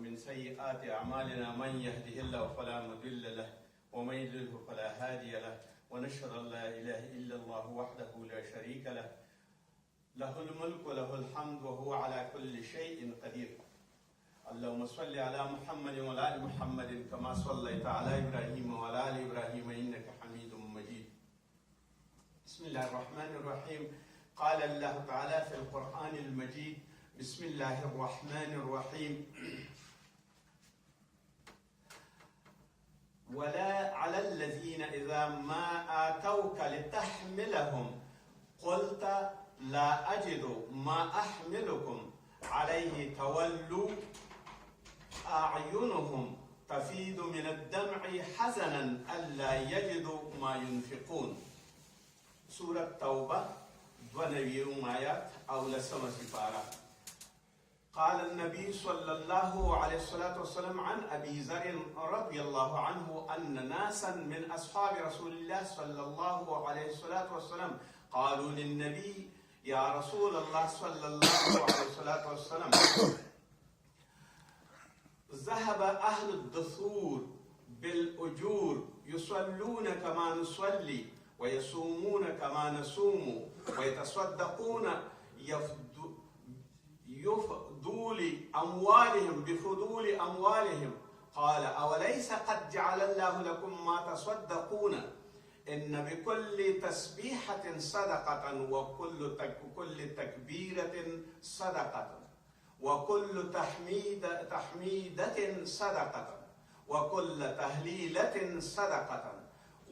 ومن سيئات أعمالنا من يهده الله فلا مضل له ومن يضلل فلا هادي له ونشهد أن لا إله إلا الله وحده لا شريك له له الملك وله الحمد وهو على كل شيء قدير. اللهم صل على محمد وعلى آل محمد كما صليت على إبراهيم وعلى آل إبراهيم إنك حميد مجيد. بسم الله الرحمن الرحيم. قال الله تعالى في القرآن المجيد: بسم الله الرحمن الرحيم. ولا على الذين إذا ما آتوك لتحملهم قلت لا أجد ما أحملكم عليه تولوا أعينهم تفيض من الدمع حزنا ألا يجدوا ما ينفقون. سورة توبة 92 آيات أو لسما سفارة. قال النبي صلى الله عليه الصلاة والسلام عن أبي ذر رضي الله عنه أن ناسا من أصحاب رسول الله صلى الله عليه الصلاة والسلام قالوا للنبي: يا رسول الله صلى الله عليه الصلاة والسلام، ذهب أهل الدثور بالأجور يصلون كما نصلي ويصومون كما نصوم ويتصدقون بفضول أموالهم. قال: أوليس قد جعل الله لكم ما تصدقون؟ إن بكل تسبيحة صدقة وكل تكبيرة صدقة وكل تحميدة صدقة وكل تهليلة صدقة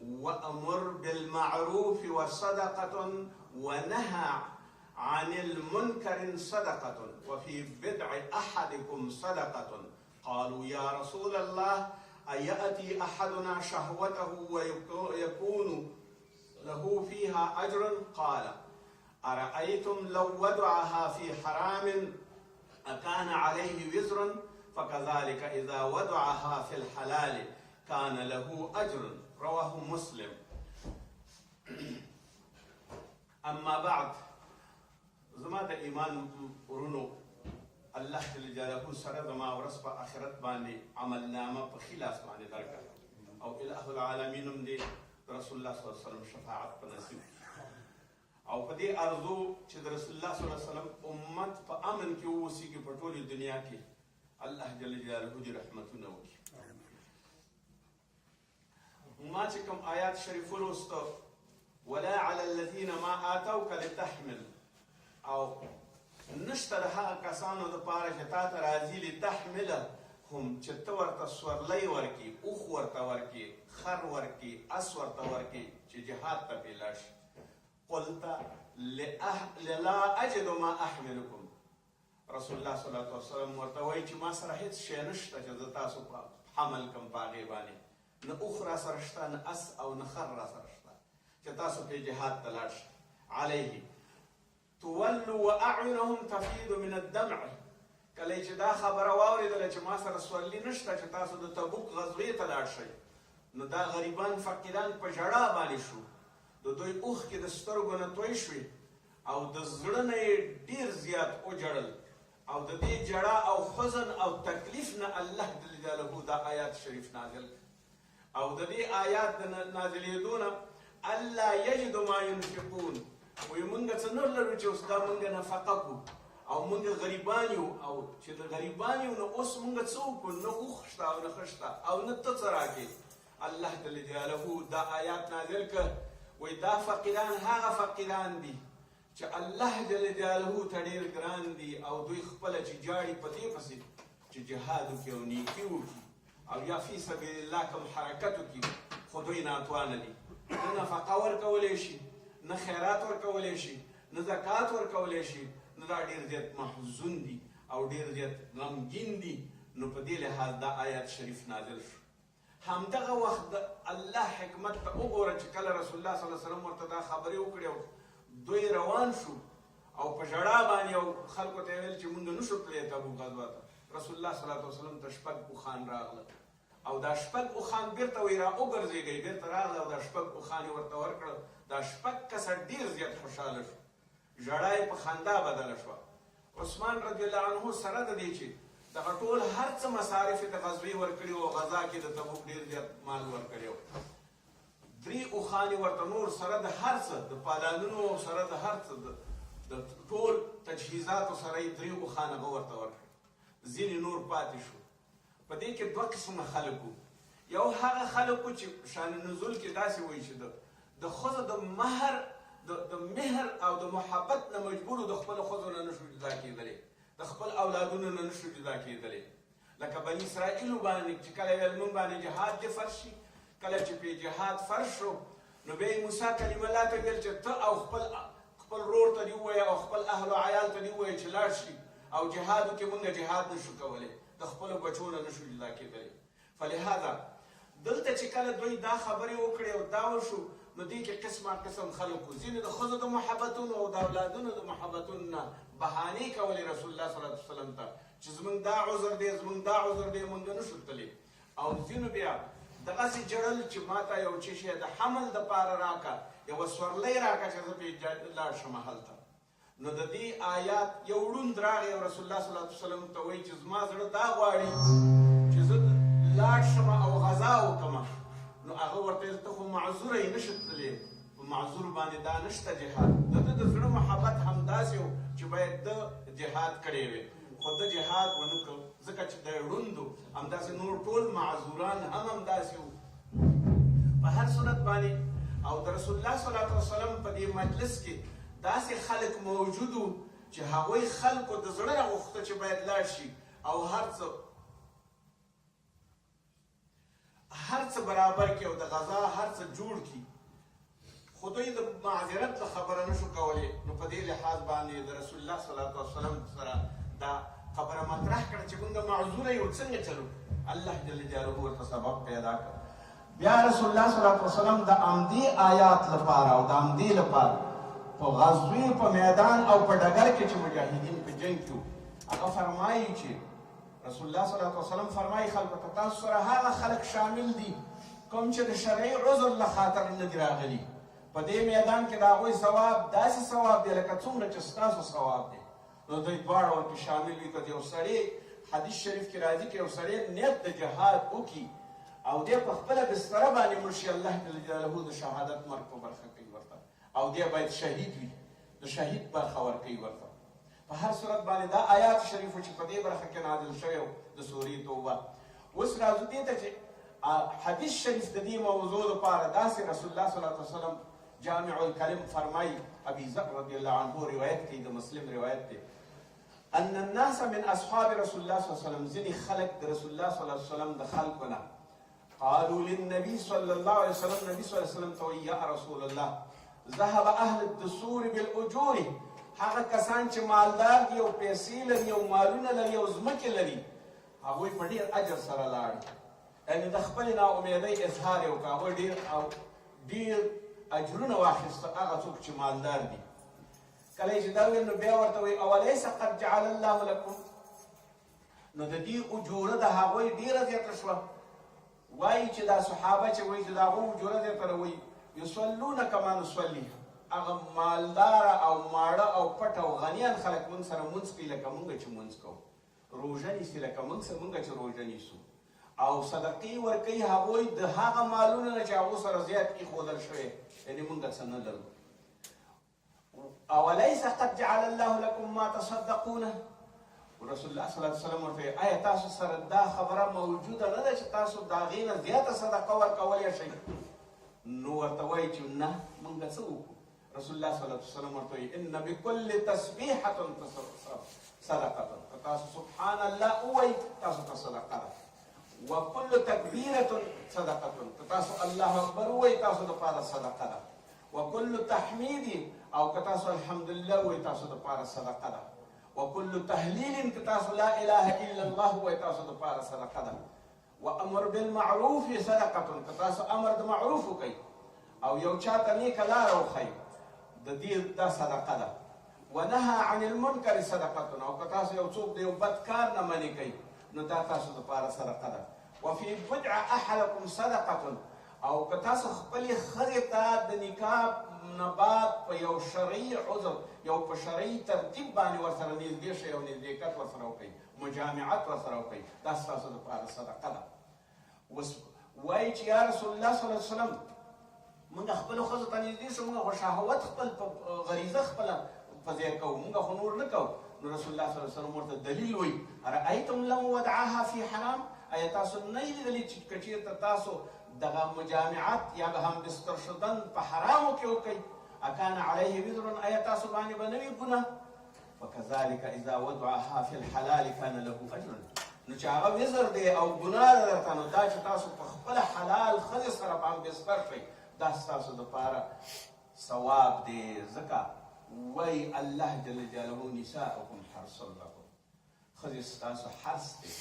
وأمر بالمعروف وصدقة ونهى عن المنكر صدقة وفي بدع أحدكم صدقة. قالوا: يا رسول الله، أيأتي أحدنا شهوته ويكون له فيها أجر؟ قال: أرأيتم لو وضعها في حرام أكان عليه وزر؟ فكذلك إذا وضعها في الحلال كان له أجر. رواه مسلم. أما بعد، زما د ایمان ورونو، الله جل جلاله سره زما ورځ په آخرت باندې عملنامه په خلاص باندې درکړه او اله العالمین هم دې رسول الله صلی الله علیه وسلم شفاعت په نصیب او په دې ارزو چې د رسول الله صلی الله علیه وسلم امت په امن کې اوسېږي په ټولې دنیا کې. الله جل جلاله دې رحمتونه وکړي. ما چې کوم آیات شریف ولوسته: ولا على الذين ما آتوك لتحمل، او نشته د هغه کسانو دپاره چې تا ته راځي لتحملهم چې ته ورته سورلی ورکړي، اوښ ورته ورکړي، خر ورکړي، اس ورته ورکړي چې جهاد ته پې لاړ شي. قلت لا اجد ما احملکم. رسول الله صلی الله علیه وسلم ورته وایي چې ما سره هېڅ شی نشته چې زه تاسو په حمل کړم په هغې باندې. نه اوښ را سره شته، نه اس او نه خر را سره شته چې تاسو پې جهاد ته لاړ شئ. علیه تولوا واعینهم تفیض من الدمع. کله چې دا خبره واورېدله چې ما سره سورلي نشته چې تاسو د تبوک غزوې ته لاړ شئ، نو دا غریبان فقیران په ژړا باندې شو. د دوی اوښکې د سترګو نه توی شوې او د زړه نه یې ډېر زیات وجړل او د دې جړا او حزن او تکلیف نه الله جل جلاله دا آیات شریف نازل او د دې آیات د نازلېدو نه الله یجد ما ينفقون. وی مونږ څه نه لرو چې اوس دا مونږ نفقه کړو او مونږ غریبان یو، او چې د غریبان یو نو اوس مونږ څه وکړو؟ نه اوښ شته او نه ښه شته او نه ته څه راکړې. الله جل جلاله دا آیات نازل کړ. وی دا فقیران هغه فقیران دي چې الله جل جلاله ته ډېر ګران دي او دوی خپله چې جاړي په دې پسې چې جهاد وکړي او نیکي وکړي او یا فی سبیل الله کوم حرکت وکړي، خو دوی ناتوانه دي. نه نفقه ورکولی شي، نه خیرات ورکولی شي، نه زکات ورکولی شي، نه دا ډېر زیات محزون دي او ډېر زیات غمګین دي. نو په دې لحاظ دا آیات شریف نازل شو. همدغه وخت د الله حکمت ته وګوره چې کله رسول الله صلی الله علیه وسلم ورته دا خبرې وکړې او دوی روان شو او په ژړا باندې او خلکو ته یې ویل چې مونږ نشو تللی تبوک غزوه ته. رسول الله صلی الله علیه وسلم ته شپږ اوښان راغله او دا شپږ اوښان بېرته وایي را وګرځېږئ، بېرته راغله او دا شپږ اوښان یې ورته ورکړل. دا شپږ کسه ډېر زیات خوشحاله شو، ژړا یې په خندا بدله شوه. عثمان رضی الله عنه سره د دې چې دغه ټول هر څه مصارف د غزوې ورکړي وو، غزا کې د تبوک ډېر زیات مال ورکړی وو. 3 اوښانې ورته نور سره د هر څه د پالانونو او سره د هر څه د ټول تجهیزاتو سره یې 3 اوښان هغه ورته ورکړي. ځینې نور پاتې شو. په دې کې 2 قسمه خلک وو. یو هغه خلک وو چې شان نزول کې داسې وایي چې د ښځو د مهر او د محبت نه مجبور د خپلو ښځو نه نشو جدا کېدلی، د خپل اولادونو نه نشو جدا کېدلی. لکه بني اسرائیلو باندې چې کله ویل موږ باندې جهاد دې فرض شي، کله چې پرې جهاد فرض شو نو بیا یې موسی کلیم الله ته ویل چې ته او خپل ورور ته دې ووایه او خپل اهل و عیال ته دې ووایه چې لاړ شي او جهادو کې موږ جهاد نشو کولی، د خپلو بچو نه نشو جدا کېدلی. فلهذا دلته چې کله دوی دا خبرې وکړې او دا وشو نو دې کې قسم خلک وو. ځینې د ښځو د محبتونو او د اولادونو د محبتونو نه بهانې کولې رسول الله صلی الله علیه وسلم ته چې زموږ دا عذر دی، زموږ دا عذر دی، موږ نشو تللی. او ځینو بیا دغسې جړل چې ما ته یو څه شی د حمل دپاره راکړه، یوه سورلۍ راکړه چې زه پرې لاړ شم هلته. نو د دې آیات یو ړوند راغی او رسول الله صلی الله علیه وسلم ته وایي چې زما زړه دا غواړي چې زه لاړ شم او غذا وکړم. نو هغه ورته ویل ته خو معذوره یې نشې تللی، په معذور باندې دا نشته جهاد. د ده د زړه محبت همداسې و چې باید ده جهاد کړی وی، خو ده جهاد ونه کړ ځکه چې دی ړوند و. همداسې نور ټول معذوران هم همداسې وو. په هر صورت باندې او د رسول الله صلی الله علیه وسلم په دې مجلس کې داسې خلک موجود وو چې هغوی خلکو د زړه نه غوښته چې باید لاړ شي او هر څه برابر کړي او د غذا هر څه جوړ کړي، خو دوی د معذرت له خبره نشو کولی. نو په دې لحاظ باندې د رسول الله صلی الله علیه وسلم سره دا خبره مطرح کړه چې موږ معذوره یو، څنګه چلو؟ الله جل جلاله ورته سبب پیدا کړ. بیا رسول الله صلی الله علیه وسلم د همدې آیات لپاره او د همدې لپاره په غزوې په میدان او په ډګر کې چې مجاهدین په جنګ کې وو، هغه فرمایي چې رسول الله صلی الله علیه وسلم فرمایي خلکو ته تاسو سره هغه خلک شامل دي کوم چې د شرعي عذر له خاطر نه دي راغلي. په دې میدان کې د هغوی ثواب داسې ثواب دی لکه څومره چې ستاسو ثواب دی. نو دوی دواړه ورکې شامل وي. که یو سړی حدیث شریف کې راځي که یو سړی نیت د جهاد وکړي او دی په خپله بستره باندې مړ شي، الله جل جلاله د شهادت مرګ په برخه کوي ورته، او دی باید شهید وي، د شهید برخه ورکوي ورته. په هر صورت باندې دا آیات شریفو چې په دې برخه کې نازل شوی و د سورې توبه. اوس راځو دې ته چې حدیث شریف د دې موضوع لپاره داسې رسول الله صلی الله علیه وسلم جامع الکلم فرمایي. ابي ذر رضی الله عنه روایت کوي، د مسلم روایت دی، ان الناس من اصحاب رسول الله صلی الله علیه وسلم، ځینې خلک د رسول الله صلی الله علیه وسلم د خلکو نه قالوا للنبي صلى الله عليه وسلم، نبي صلى الله عليه وسلم ته یا رسول الله ذهب اهل الدثور بالاجور، هغه کسان چې مالدار دي او پیسې لري او مالونه لري او ځمکې لري، هغوی په ډېر اجر سره لاړل. یعنې د خپلې ناامیدۍ اظهار یې وکړه، هغوی ډېر اجرونه واخیسته هغه څوک چې مالدار دي. کله چې دا ویل نو بیا ورته وایي اولیس قد جعل الله لکم، نو د دې اجوره د هغوی ډېره زیاته شوه. وایي چې دا صحابه چې وایي چې د هغوی اجوره زیاتره وایي یصلون کما نصلي، هغه مالداره او ماړه او پټ او غنیان خلک موږ سره مونځ کوي لکه موږ چې مونځ کوو، روژه نیسي لکه موږ چې روژه نیسو، او صدقې ورکوي هغوی د هغه مالونه نه چې هغو سره زیات ایښودل شوی، یعنې موږ څه نه لرو. اولیس قد جعل الله لکم ما تصدقونه، رسول الله صلی الله علیه وسلم ورته آیا تاسو سره دا خبره موجوده نه ده چې تاسو د هغې نه زیاته صدقه ورکولی شئ؟ نو ورته وایي چې نه موږ څه وکړو؟ رسول الله صلی الله علیه وسلم ورته وایي ان بكل تسبیحة صدقه، که تاسو سبحان الله ووایي تاسو ته صدقه ده. وكل تکبیرة صدقه، که تاسو الله اکبر ووایي تاسو دپاره صدقه ده. وكل تحمید، او که تاسو الحمدلله ووایي تاسو دپاره صدقه ده. وكل تهلیل، که تاسو لا اله الا الله ووایي تاسو دپاره صدقه ده. وامر بالمعروف صدقه، که تاسو امر د معروف وکئ او یو چاته نیکه لاره وښئ، د دې دا صدقه ده. ونهى عن المنکر صدقه، او که تاسو یو څوک د یو بد کار نه منې کوي نو دا تاسو دپاره صدقه ده. وفي بدع احدکم صدقه، او که تاسو خپلې ښځې ته د نکاح نه بعد په یو شرعي عذر یو په شرعي ترتیب باندې ورسره نږدې شئ او نږدېکت ورسره وکړئ، مجامعت ورسره وکړئ، دا ستاسو دپاره صدقه ده. اوس وایي چې یا رسول الله صلی الله علیه وسلم موږ خپلو ښځو ته نږدې شو، موږ خو شهوت خپل غریزه خپله په ځای کوو، موږ خو نور نه کوو. نو رسول الله صلی الله علیه وسلم ورته دلیل وایي ارأیتم لو ودعاها فی حرام، آیا تاسو نه یې لیدلي چې که چېرته تاسو دغه مجامعت یا به هم بستر شدن په حرامو کې وکئ اکان علیه وزر، آیا تاسو باندې به نه وي ګناه؟ فکذلک اذا ودعها فی الحلال کان له اجر، نو چې هغه وزر دی او ګناه ده درته، نو دا چې تاسو په خپله حلال ښځې سره په هم بستر شئ دا ستاسو دپاره ثواب دی. ځکه وایي الله جل جلاله نساؤکم حرث لکم، ښځې ستاسو حرث دی.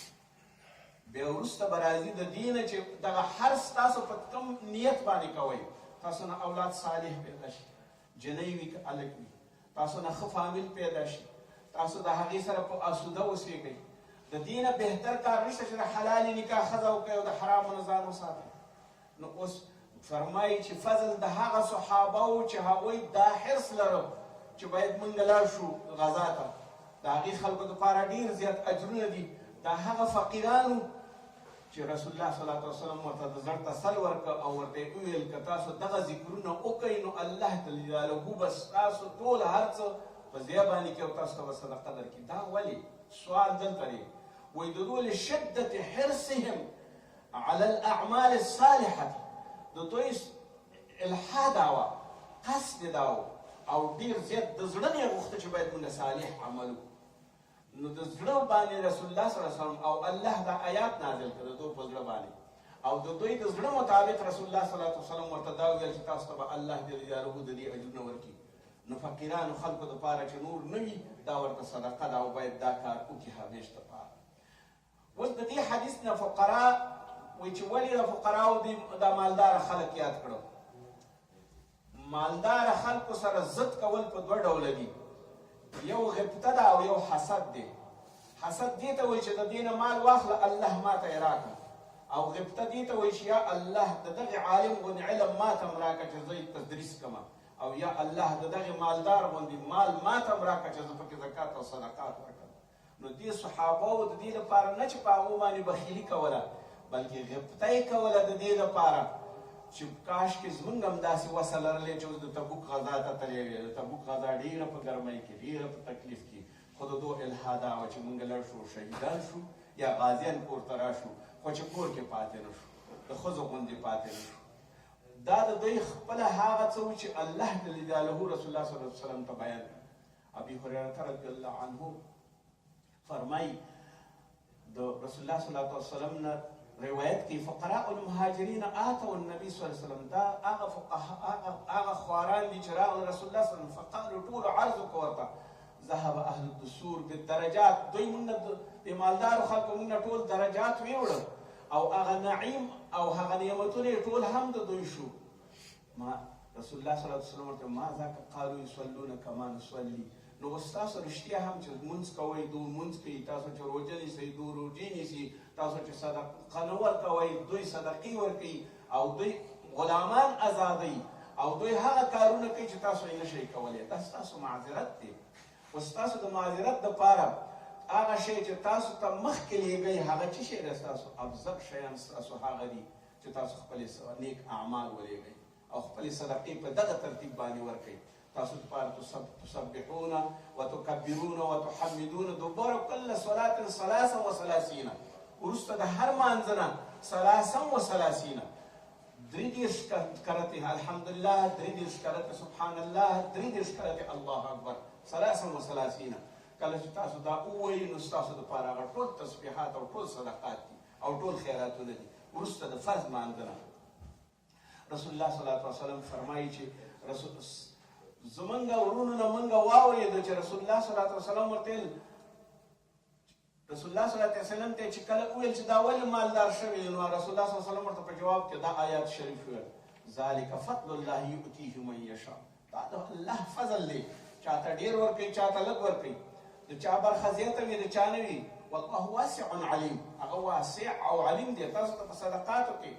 بیا وروسته به راځي د دې نه چې دغه حرث تاسو په کوم نیت باندې کوئ. تاسو نه اولاد صالح پیدا شي، جنۍ وي که هلک وي، تاسو نه ښه فامیل پیدا شي، تاسو د هغې سره په اسوده اوسېږئ، د دې نه بهتر کار نشته چې د حلالې نکاح ښځه وکړئ او د حرامو نه ځان وساتئ. نو اوس فرمایي چې فضل د هغه صحابه و چې هغوی دا حرص لرل چې باید موږ لاړ شو غزا ته، د هغې خلکو دپاره ډېر زیات اجرونه دي. دا هغه فقیرانو چې رسول الله صلی الله علیه وسلم ورته د زړه تسل ورکړه او ورته یې وویل که تاسو دغه ذکرونه وکئ نو الله جل جلاله به ستاسو ټول هر څه په ځای باندې کړي او تاسو ته به صدقه درکړي. دا ولې؟ سوال دلته دی. وایي د دوی لشدت حرصهم علی الاعمال الصالحه، د دوی الحا دا وه، قصد دا و او ډېر زیات د زړه نه یې غوښته چې باید موږ صالح عمل وکړو. نو د زړه باندې رسول الله صلی الله علیه وسلم او الله دا آیات نازل کړه د دوی په زړه باندې، او د دوی د زړه مطابق رسول الله صلی الله علیه وسلم ورته دا وویل چې تاسو ته به الله جل جلاله د دې اجرونه ورکړي. نو فقیرانو خلکو دپاره چې نور نه وي دا ورته صدقه ده او باید دا کار وکړي همیش دپاره. اوس د دې حدیث نه فقرا وایي چې ولې د فقراو دا مالداره خلک یاد کړو. مالداره خلکو سره ضد کول په دوه ډوله دي، یو غبطه ده او یو حسد دی. حسد دې ته وایي چې د دې نه مال واخله الله ما ته یې راکړه، او غبطه دې ته وایي چې یا الله د دغې عالم غوندې علم ما ته هم راکړه چې زه یې تدریس کړم، او یا الله د دغې مالدار غوندې مال ما ته هم راکړه چې زه پکې زکات او صدقات ورکړم. نو دې صحابهو د دې لپاره نه چې په هغو باندې بخیلي کوله بلکې غبطه یې کوله د دې لپاره چې کاشکې زمونږ هم داسې وسه لرلی چې اوس د تبوک غزا ته تللی وې. د تبوک غزا ډېره په ګرمۍ کې، ډېره په تکلیف کې، خو د دوی الها دا وه چې مونږ لاړ شو شهیدان شو یا غازیان کور ته راشو، خو چې کور کې پاتې نه شو، د ښځو غوندې پاتې نه شو. دا د دوی خپله هغه څه و چې الله جل جلاله رسول الله صلی الله علیه وسلم ته بیان کړه. ابي هريره رضی الله عنه فرمایي د رسول الله صلی الله علیه وسلم نه روایت کې فقراء المهاجرین آتوا النبي صلی الله علیه وسلم، دا هغه خواران دي چې راغلل رسول الله صلی الله علیه وسلم فقالوا ټول عرض وکړه ورته ذهب اهل الدثور بالدرجات، دوی موږ د مالدارو خلکو موږ ټول درجات ویوړل او هغه نعیم او هغه نعمتونه ټول هم د دوی شو. ما رسول الله صلی الله علیه وسلم ورته ما ذاک قالوا یصلون کما نصلي، نو اوس تاسو رښتیا هم چې لمونځ کوئ دوی لمونځ کوي، تاسو چې روژه نیسئ دوی روژې نیسي، تاسو چې صدقه نه ورکوئ دوی صدقې ورکوي، او دوی غلامان ازادوي، او دوی هغه کارونه کوي چې تاسو یې نشئ کولی. دا ستاسو معذرت دی. اوس تاسو د معذرت دپاره هغه شی چې تاسو ته مخکې لیږئ هغه څه شی دی ستاسو؟ افضل شیان ستاسو هغه دي چې تاسو خپلې نیک اعمال ولیږئ او خپلې صدقې په دغه ترتیب باندې ورکئ. تاسو دپاره تسبحون وتکبرون وتحمدون دبر کل صلاة 33 وروسته د هر مانځه نه 33 33 کرته الحمدلله، 33 کرته سبحان الله، 33 کرته الله اکبر، 33. کله چې تاسو دا ووایئ نو ستاسو دپاره هغه ټول تسبیحات او ټول صدقات دي او ټول خیراتونه دي. وروسته د فرض مانځه نه رسول الله صلی الله علیه وسلم فرمایي چې زمونږ ورونو نه مونږ واورېده چې رسول الله صلی الله علیه وسلم ورته رسول الله صلی الله علیه وسلم ته چې کله وویل چې دا ولې مالدار شوی، نو رسول الله صلی الله علیه وسلم ورته په جواب کې دا آیات شریف ویل ذلک فضل الله یؤتیه من یشاء، دا د الله فضل دی، چاته ډېر ورکوي چاته لږ ورکوي، د چا برخه زیاته وي د چا نه وي. والله واسع علیم، هغه واسع او علیم دی. تاسو ته په صدقاتو کې،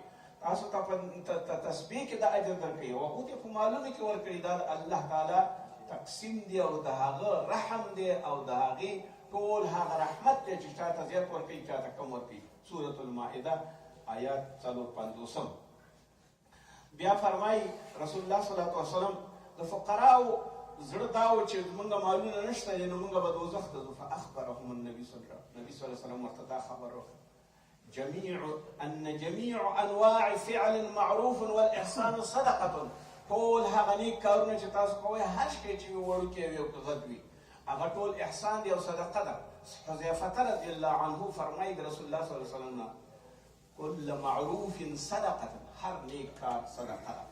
تاسو ته په تسبیح کې دا اجر درکوي، او هغو ته په مالونو کې ورکوي، دا د الله تعالی تقسیم دی او د هغه رحم دی او د هغې ټول هغه رحمت دی چې چاته زیات ورکوي چاته کم ورکوي. سورة المائده آیات 450. بیا فرمایي رسول الله صلی الله علیه وسلم د فقراو زړه دا و چې زمونږ مالونه نشته دی نو مونږ به دوزخ ته ځو. فاخبرهم النبي صلی الله علیه وسلم ورته دا خبر وکړ جميع انواع فعل معروف والاحسان صدقه. ټول هغه نیک کارونه چې تاسو کوئ هر شی چې وړوکی وي او که غټ وي هغه ټول احسان دی او صدقه ده. حذیفه رضی الله عنه فرمایي د رسول الله صلی الله علیه وسلم نه کل معروف صدقه، هر نیک کار صدقه ده.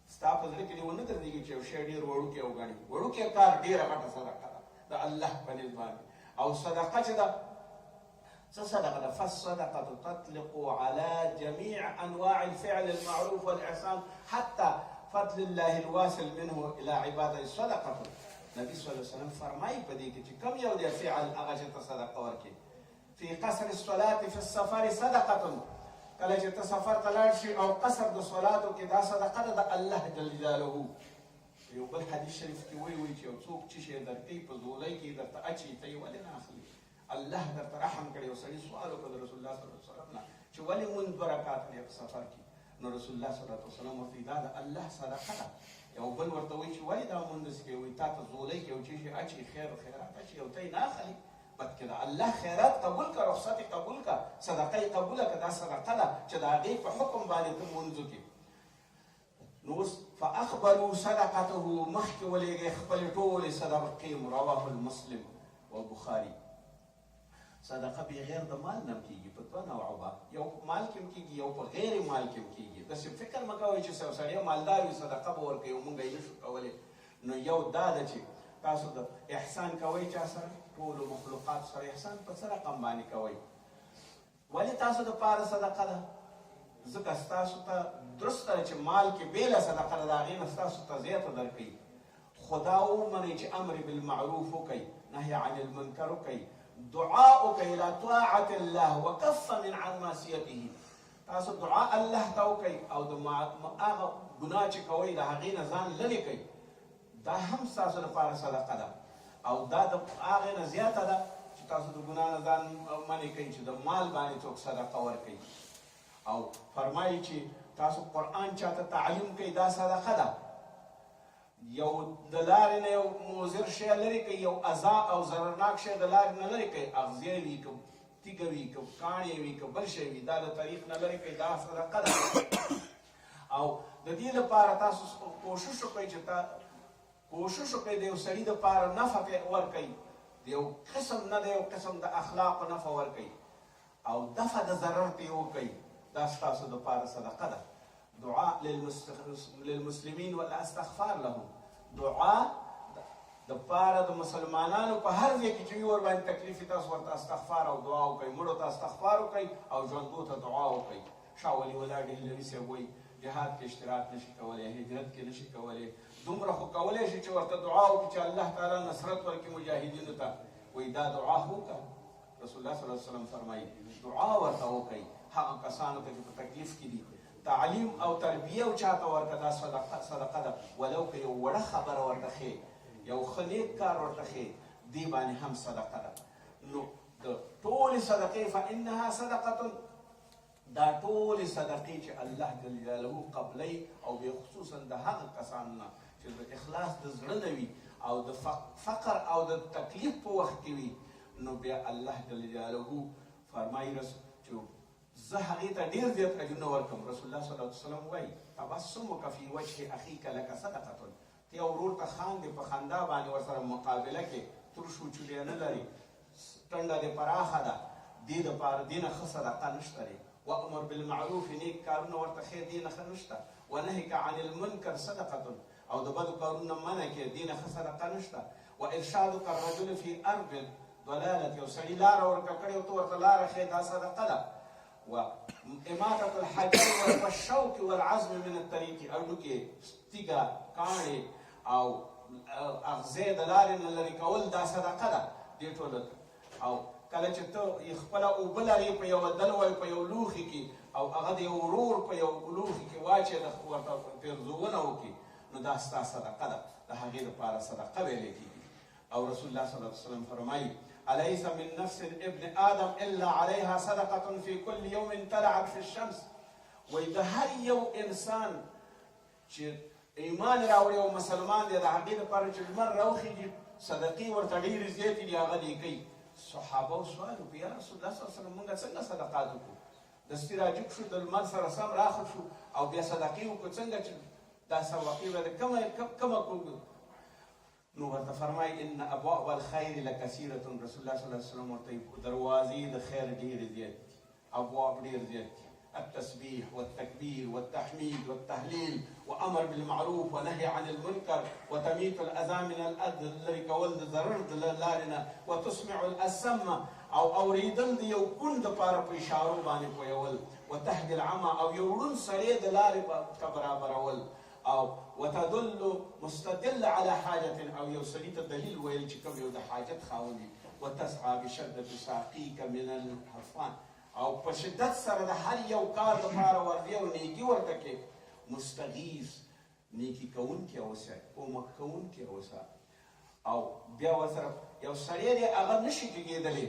ستا په زړه کې دې ونه درځېږي چې یو شی ډېر وړوکی وګڼي. وړوکی کار ډېره غټه صدقه ده د الله په نسبت باندې. او صدقه چې ده څه صدقه ده؟ فالصدقه تطلق على جميع انواع الفعل المعروف والاحسان حتى فضل الله الواصل منه الى عباده الصدقه. نبی صلی الله علیه وسلم فرمایي په دې کې چې کوم یو دی فعل هغه چې ته صدقه ورکړي. فی قصر الصلاه فی السفر صدقه، کله چې ته سفر ته لاړ شي او قصر د صلاتو کې دا صدقه ده د الله جل جلاله. یو بل حدیث شریف کې وایي چې یو څوک چې شی درکوي په ځولۍ کې درته اچي ته یې ولې نه اخلي؟ الله درته رحم کړی. یو سړي سوال وکړ د رسول الله صلی الله علیه وسلم نه چې ولې مونځ 2 رکعات دی په سفر کې؟ نو رسول الله صلی الله علیه وسلم ورته دا د الله صدقه ده. یو بل ورته وایي چې ولې دا مونځ کې وایي تا ته ځولۍ کې یو چې شي اچي خیر و خیرات اچي او ته یې نه اخلي. بد کړه الله خیرات قبول کړه، رخصت قبول کړه، صدقه قبول کړه. دا صدقه ده چې د هغې په حکم باندې ته مونځ وکړي. نو فاخبروا صدقته، مخکې ولېږئ خپلې ټولې صدقې. رواه المسلم والبخاري. صدقه بغیر د مال نه کېږي په 2 نوعه به، یو په مال کې هم کېږي یو په غیر مال کې هم کېږي. داسې فکر مه کوئ چې سړی مالدار وي صدقه به ورکوي او مونږ یې نشو کولی. نو یو دا ده چې تاسو د احسان کوئ چا سره؟ ټولو مخلوقات سره احسان په څه رقم باندې کوئ؟ ولې تاسو دپاره صدقه ده؟ ځکه ستاسو ته درسته ده چې مال کې بېله صدقه ده د هغې نه ستاسو ته زیاته درکوي. خو دا ومنئ چې امر بالمعروف وکئ، نهی عن المنکر وکئ، دعا وکئ الى طاعة الله وکف من عن معصیته. تاسو دعا الله ته وکئ او د هغه ګناه چې کوئ د هغې نه ځان لرې کوئ. دا هم ستاسو لپاره صدقه ده او دا د هغې نه زیاته ده چې تاسو د ګناه نه ځان منې کوئ چې د مال باندې څوک صدقه ورکوي. او فرمایي چې تاسو قرآن چاته تعلیم کوئ دا صدقه ده. یو د لارې نه یو مضر شی لرې کوي، یو اذا او ضررناک شی د لارې نه لرې کوي، اغزی وي که تیږه وي که کاڼې وي که بل شی وي، دا د طریق نه لرې کوي. دا صدقه ده. او د دې لپاره تاسو کوشش وکړئ چې د یو سړي دپاره نفع ورکوئ. د یو قسم نه د یو قسم د اخلاقو نفع ورکوئ او دفع د ضرر ته یې وکوئ. دا ستاسو دپاره صدقه ده. دعاء للمسلمین والاستغفار لهم، دعا د پاره د مسلمانانو په هر ځای کې چې وي ورباندې تکلیف تاسو ورته استغفار او دعا وکړئ. مړو ته استغفار وکړئ او ژوندو ته دعا وکړئ. شاه ولي الله ډهلوي صاحب وایي جهاد کې اشتراک نشي کولی، هجرت کې نشي کولی، دومره خو کولی شي چې ورته دعا وکړي چې الله تعالی نصرت ورکړي مجاهدینو ته. وایي دا دعا وکړه. رسول الله صلی الله علیه وسلم فرمایي دعا ورته وکړئ هغه کسانو ته چې په تکلیف کې دي. تعلیم او تربیه او چاته ورکړه دا صدقه ده. ولو که یو وړه خبره ورته ښې، یو ښه نیک کار ورته ښې، دې باندې هم صدقه ده. نو د ټولې صدقې فانها صدقه، دا ټولې صدقې چې الله جل جلاله قبلی او بخصوصا د هغه کسانو نه چې د اخلاص د زړه نه وي او د فقر او د تکلیف په وخت کې وي، نو بیا الله جل جلاله فرمایي چې زه هغې ته ډېر زیات اجرونه ورکړم. رسول الله صلی الله علیه وسلم وایي تبسمک فی وجه اخیک لک صدقه. ته یو ورور ته خاندې په خندا باندې ورسره مقابله کې ترش وچولې نه لري، ټنډه دې پراخه ده، دې دپاره دې نه ښه صدقه نشته دی. وامر بالمعروف، نیک کارونه ورته ښې، دې نه ښه نشته. ونهیک عن المنکر صدقه، او د بدو کارونه منع کې، دې نه ښه صدقه نشته. وارشادک الرجل فی ارض ضلالة، یو سړي لاره ورکړه کړې او ته ورته لاره ښې، دا صدقه ده. وإماتة الحجر والشوك والعزم من الطريق، اړوکې تیږه کاڼې او اغزې د لارې نه لرې کول دا صدقه ده. دې ټولو او کله چې ته خپله اوبه لرې په یوه دلوی په یو لوښي کې او هغه د یو ورور په یو لوښي کې واچې ورته پیرزونه وکړي، نو دا ستا صدقه ده. د هغې دپاره صدقه ویلی کېږي. او رسول الله صلی الله علیه وسلم فرمایي أليس من نفس ابن آدم إلا عليها صدقة في كل يوم طلعت في الشمس. وایي د هر یو انسان چې ایمان راوړي او مسلمان دی د هغې دپاره چې لمر راوخېږي صدقې ورته ډېرې زیاتې دي هغه دې کوي. صحابه سوال وکړو یا رسول الله صلی الله علیه وسلم موږ څنګه صدقات وکړو؟ دستي راجوب شو د لمر سره سم راخه شو او بیا صدقې وکړو څنګه چې دا صدقې به د کومه کوو؟ نو ورته فرمایي ان ابواب الخیر لکثیرة. رسول الله صلی الله علیه وسلم ورته دروازې د خیر ډېرې زیات دي، ابواب ډېر زیات دي. التسبيح والتكبير والتحميد والتهليل وامر بالمعروف ونهي عن المنكر وتميت الاذى من الاذى لري کول د ضرر د لارې نه وتسمع الاسم او اوریدل د یو کون دپاره په اشارو باندې پویول وتهدي العمى او یو ړوند سړی د لارې ته برابرول او وتدل مستدل على حاجة او یو سړي ته دلیل ویل چې کوم یو د حاجت خاوند وتسعى بشدة ساقيك من الحرفان او په شدت سره د هر یو کار دپاره ورځي او نیکي ورته کې مستغیث نیکي کوونکی اوسه، کومک کوونکی اوسه. او بیا ورسره یو سړی دی هغه نشي جګېدلی،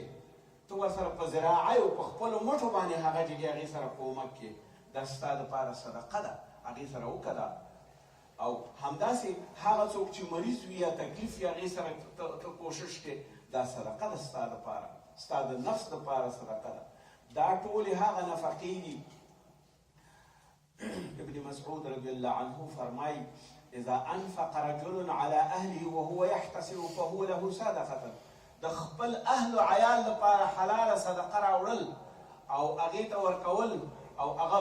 ته ورسره په زراعۍ او په خپلو مټو باندې هغه جګې هغې سره کومک کې، دا ستا دپاره صدقه ده، هغې سره وکړه. او همداسې هغه څوک چې مریض وي یا تکلیف وي هغې سره ته کوشش کې، دا صدقه ده ستا دپاره، ستا د نفس دپاره صدقه ده. دا ټولې هغه نفقې دي. ابن مسعود رضی الله عنه فرمایي اذا انفق رجل على اهله وهو يحتسب فهو له صدقه. د خپل اهل او عیال لپاره حلاله صدقه راوړل او هغې ته ورکول او هغه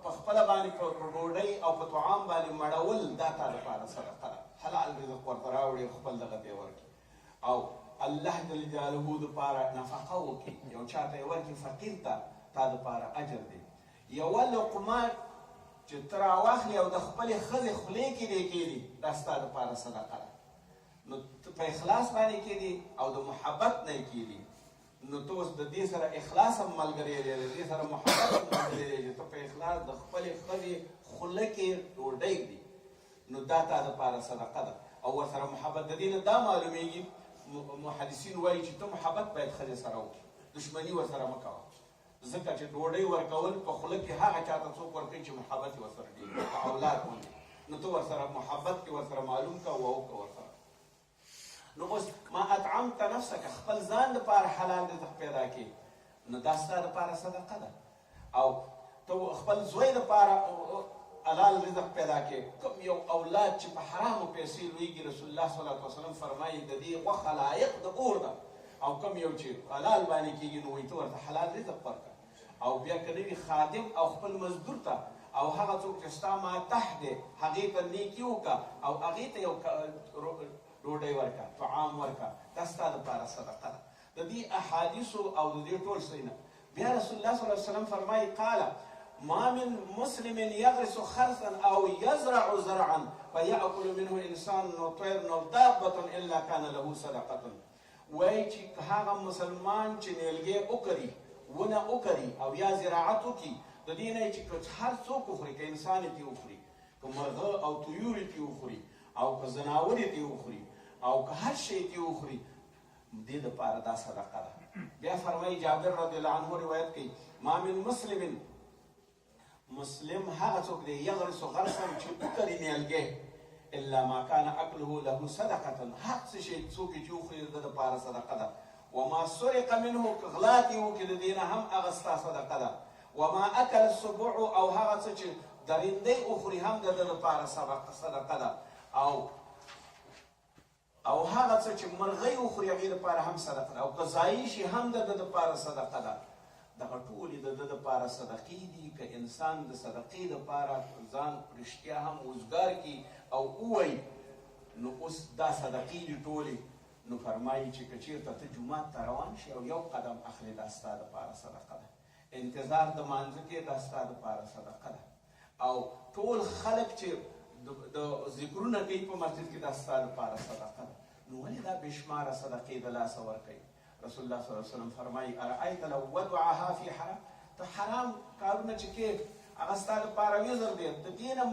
په خپله باندې په ډوډۍ او په طعام باندې مړول، دا تا لپاره صدقه ده. حلال رزق ورته راوړي خپل دغه ته ورکړي او الله جل جلاله دپاره نفقه وکړي، یو چاته یې ورکړي فقیر ته، تا دپاره اجر دی. یوه لقمه چې ته راواخلې او د خپلې ښځې خولې کې دې کېږدي، دا ستا دپاره صدقه ده. نو ته په اخلاص باندې کېږدي او د محبت نه یې کېږدي، نو ته اوس د دې سره اخلاص هم ملګری دی، د دې سره محبت هم ملګری دی چې ته په اخلاص د خپلې ښځې خوله کې ډوډۍ ږدي، نو دا تا دپاره صدقه ده. او ورسره محبت د دې نه دا معلومیږي، محدثین وایي چې ته محبت باید ښځې سره وکړي، دشمني ورسره مه کوه، ځکه چې ډوډۍ ورکول په خوله کې هغه چاته څوک ورکوي چې محبت یې ورسره ډېر وي، په اولاد باندې، نو ته ورسره محبت کې ورسره معلوم کوه او وکړه ورسره. نو اوس ما اطعمت نفسک، خپل ځان دپاره حلال رزق پیدا کړي، نو دا ستا دپاره صدقه ده. او ته خپل زوی دپاره حلال رزق پیدا کړي. کوم یو اولاد چې په حرامو پیسې لویږي، رسول الله صلی الله علیه وسلم فرمایي د دې غوښه لایق د اور ده. او کوم یو چې حلال باندې کېږي، نو وایي ته ورته حلال رزق ورکړه. او بیا که نه وي خادم او خپل مزدور ته او هغه څوک چې ستا ماتح دی هغې ته نیکي وکړه او هغې ته یو ډوډۍ ورکړه، طعام ورکړه، دا ستا دپاره صدقه ده. د دې احادیثو او د دې ټول څه نه بیا رسول الله صلی الله علیه وسلم فرمایي قال ما من مسلم يغرس خرسا او يزرع زرعا فيأكل منه انسان او طير او دابه الا كان له صدقه. وایي چې هغه مسلمان چې نیلګې وکړي، ونه وکړي او یا زراعت وکړي، د دې نه چې هر څوک وخوري، که انسان یې وخوري، که مرغه او طیور یې وخوري، او که ځناور یې وخوري، او که هر شی یې وخوري، دې دپاره دا صدقه ده. بیا فرمایي جابر رضی الله عنه روایت کوي ما من مسلم هغه څوک دی یغرس غرسا چې وکړي نیالګی الا ما كان اكله له صدقه، هر څه شی څوک چې وخوري د دپاره صدقه ده. وما سرق منه که غلا دې وکړي د دې نه هم هغه ستا صدقه ده. وما اکل السبع او هغه څه چې درندې وخوري هم د ده دپاره صدقه ده. او هغه څه چې مرغۍ وخوري هغې دپاره هم صدقه ده. او که ځایي شي هم د ده دپاره صدقه ده. دغه ټولې د ده دپاره صدقې دي. که انسان د صدقې دپاره ځان رښتیا هم وزګار کړي او ووایي، نو اوس دا صدقې دي ټولې، نو فرمایي چې که چېرته ته جومات ته روان شي او یو قدم اخلي، دا ستا دپاره صدقه ده. انتظار د مانځه کې دا ستا دپاره صدقه ده. او ټول خلک چې د ذکرونه کوي په مسجد کې، دا ستا دپاره صدقه ده. نو ولې دا بې شماره صدقې د لاسه ورکوي؟ رسول الله صلی الله علیه وسلم فرمایي ارأیت لو وضعها فی حرام، ته حرام کارونه چې کې هغه ستا دپاره وزر دی، د دې نه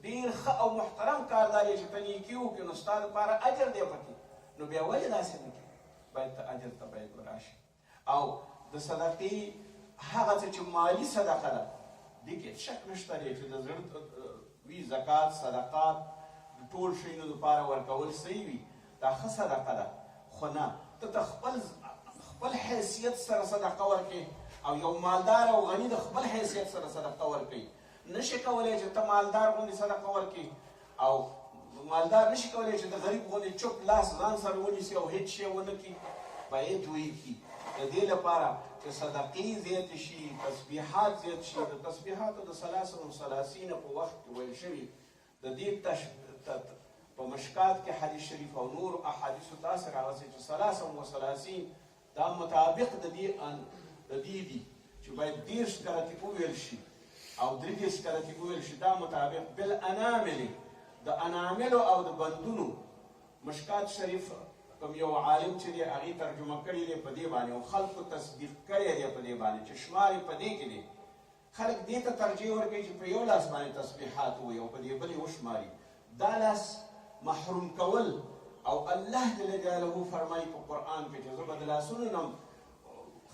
ډېر ښه او محترم کار دا دی چې ته نیکي وکړې نو ستا دپاره اجر دی پکې نو بیا ولې داسې نه کوې باید ته اجر ته باید وراشي او د صدقې هغه څه چې مالي صدقه ده دې کې شک نشته دی چې د زړه وي زکات صدقات د ټول شیانو دپاره ورکول صحیح وي دا ښه صدقه ده خو نه ته د خپل حیثیت سره صدقه ورکړې او یو مالدار او غني د خپل حیثیت سره صدقه ورکوي نشي کولی چې ته مالدار غوندې صدقه ورکړي او مالدار نشي کولی چې د غریب غوندې چوپ لاس ځان سره ونیسي او هېڅ شی ونه کړي باید ویې کړي د دې لپاره چې صدقې زیاتې شي تسبیحات زیات شي د تسبیحاتو د 33 په وخت کې ویل شوي د دې په مشکات کې حدیث شریف او نور احادیثو تاسو راغلي چې 33 دا مطابق د دې دي چې باید 30 کرتې وویل شي او 30 کرتې وویل شي دا مطابق بالانامل د اناملو او د بندونو مشکات شریف کوم یو عالم چې دی هغې ترجمه کړی دی په دې باندې او خلکو تصدیق کړی دی په دې باندې چې شمار یې په دې کې دی خلک دې ته ترجیح ورکوي چې په یو لاس باندې تسبیحات ووایي او په دې بل یې وشماري دا لاس محروم کول او الله جل جلاله فرمایي په قرآن کې چې زه به د لاسونو نه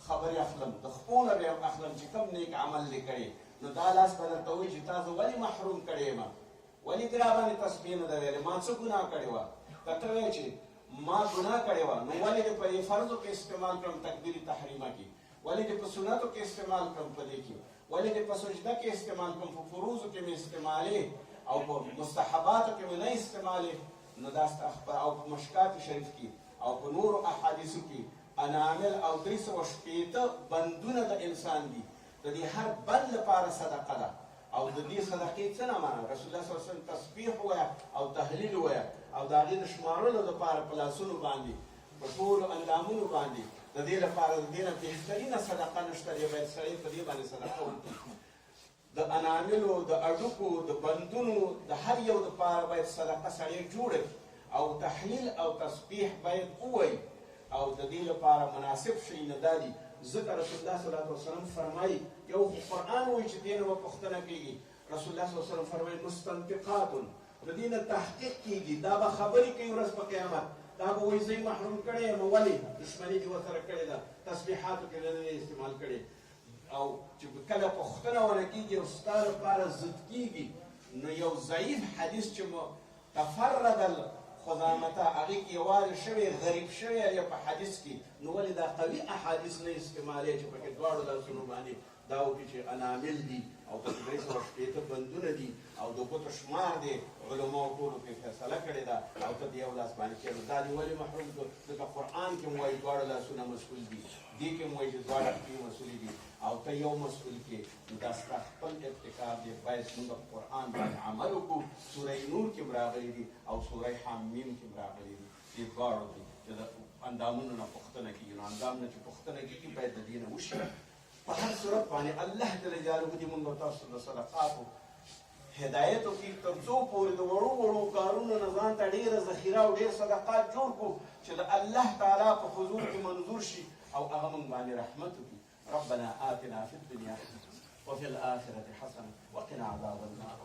خبرې اخلم د خپو نه به هم اخلم چې کوم نیک عمل دې کړی نو دا لاس به درته وایي چې تا زه ولې محروم کړی یم ولې دې راباندې تسبیح نه ده ویلې ما څه ګناه کړې وه که ته وایې چې ما ګناه کړې وه نو ولې دې په دې فرضو کې استعمال کړم تکبیر تحریمه کې ولې دې په سنتو کې استعمال کړم په دې کې ولې دې په سجده کې استعمال کړم په فروضو کې مې استعمالې او په مستحباتو کې مې نه استعمالې نو دا ستا او په مشکات شریف کې او په نورو احادیثو کې انامل او 360 بندونه د انسان دي د دې هر بند لپاره صدقه ده او د دې صدقې څه نه معنی رسول الله صلی الله علیه وسلم تسبیح ووایه او تهلیل ووایه او د هغې د شمارلو لپاره په لاسونو باندې په ټولو اندامونو باندې د دې لپاره د دې نه بهترینه صدقه نشته دی باید سړی په دې باندې صدقه وکړي د اناملو د اډوکو د بندونو د هر یو دپاره باید صدقه سړی جوړه کړي او تحلیل او تسبیح باید ووایي او د دې لپاره مناسب شی نه دا دي ځکه رسول الله صلی الله علیه وسلم فرمایي یو قرآن وایي چې دې نه به پوښتنه کېږي رسول الله صلی الله علیه وسلم فرمایي مستنطقات د دې نه تحقیق کېږي دا به خبرې کوي ورځ په قیامت دا به وایي زه یې محروم کړی یم ولې دښمني دې ورسره کړې ده تسبیحاتو کې نه دی استعمال کړی او چې کله پوښتنه ونه کېږي او ستا لپاره ضد کېږي نو یو ضعیف حدیث چې تفرد خزامته هغې کې یوازې شوی غریب شوی یا په حدیث کې نو ولې دا قوي احادیث نه استعمالوي چې پکې دواړو لاسونو باندې دا وکړي چې انامل دي او په 360 بندونه دي او د ګوتو شمار دی علماو ټولو کې فیصله کړې ده او ته د یو لاس باندې کېږي دا دې ولې محروم کړو ځکه قرآن کې هم وایي دواړه لاسونه مسؤول دي دې کې هم وایي چې دواړه پښې مسؤلې دي او ته یو مسؤول کې دا ستا خپل ابتکار دی باید موږ په قرآن باندې عمل وکړو سوره نور کې هم راغلي دي او سوره حمیم کې هم راغلي دي دې دواړو دي چې د اندامونو نه پوښتنه کېږي نو اندام نه چې پوښتنه کېږي باید د دې نه وشي په هر صورت باندې الله جل جلاله دې موږ تاسو د صدقاتو هدایت وکړي تر څو پورې د وړو وړو کارونو نه ځان ته ډېره ذخیره او ډېر صدقات جوړ کړو چې د الله تعالی په حضور کې منظور شي او هغه موږ باندې رحمت وکړي ربنا آتنا في الدنيا حسنة وفي الآخرة حسنة وقنا عذاب النار